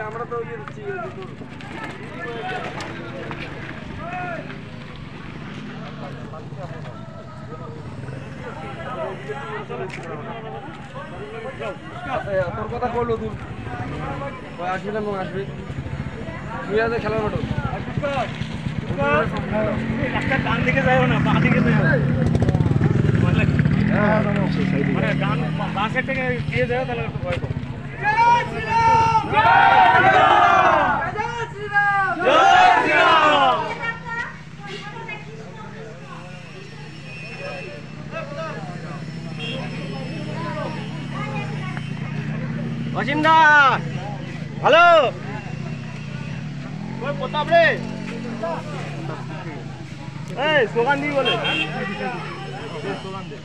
আমরা তো ইয়ে দিচ্ছি তোর কথা করলো তুই আসবি না মনে আসবি তুই আজ খেলার মাঠো ডান দিকে যাও না বাঁ দিকে যাও মানে ডান বাঁ সাইড থেকে দিয়ে যাও তাহলে একটু ভয় পাবো অসীমদা হ্যালো ওই প্রতাপ রে এই স্লোগান দিই বলে স্লোগান দে